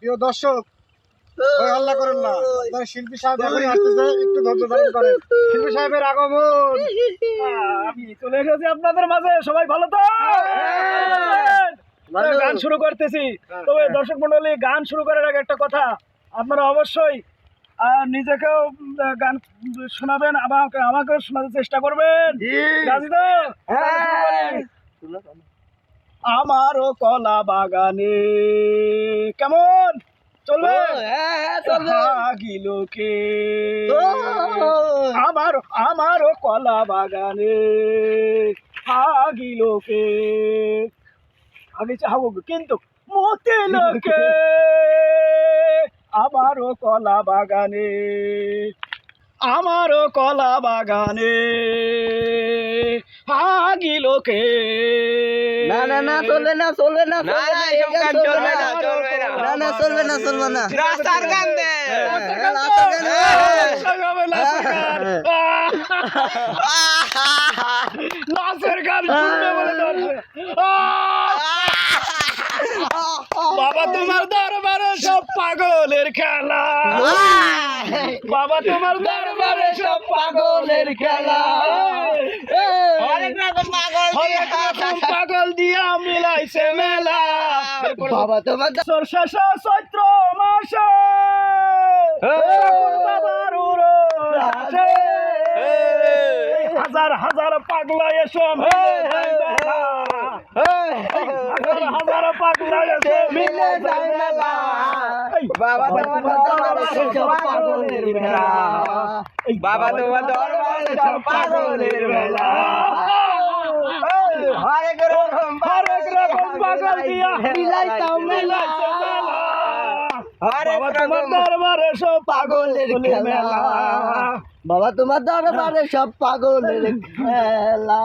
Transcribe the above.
প্রিয় দর্শক, ওই হল্লা করেন না। আপনারা শিল্পী সাহেব এখনই আসতেছে, একটু ধৈর্য ধারণ করেন। শিল্পী সাহেবের আগমন। আমি চলে এসেছি আপনাদের মাঝে। সবাই ভালো তো? গান শুরু করতেছি। তবে দর্শক মন্ডলী, গান শুরু করার আগে একটা কথা, আপনারা অবশ্যই নিজেকেও গান শোনাবেন, আমাকেও শোনাতে চেষ্টা করবেন। রাজি তো? আমারও কলা বাগানে কেমন চলবে গিলোকে, আমারও কলা বাগানে হাগিলোকে আগে চাহব কিন্তু মতে লোকে, আমারও কলা বাগানে, আমারও কলা বাগানে হাগিলোকে। না না না চলবে না চলবে না চলবে না রাস্তার গান দে নাচের গান শুনবে বলে বাবা তোমার দরবারে সব পাগলের খেলা, বাবা তোমার দরবারে সব পাগলের খেলা, পাগল দিয়া মিলাইছে মেলা। বাবা তোমার শেষ চৈত্র মাসে বাবার উড়াসে, হাজার হাজার পাগলা এসো হাজার পাগলা এসো মিলে যায় মেলা। বাবা তোমার দরবারে সব পাগলের মেলা, বাবা তোমার দরবারে সব পাগলের মেলা, হরেক রকম পাগল দিয়া মিলাইছে মেলা। বাবা তোমার দরবারে সব পাগলের মেলা, বাবা তোমার দরবারে সব পাগলের খেলা।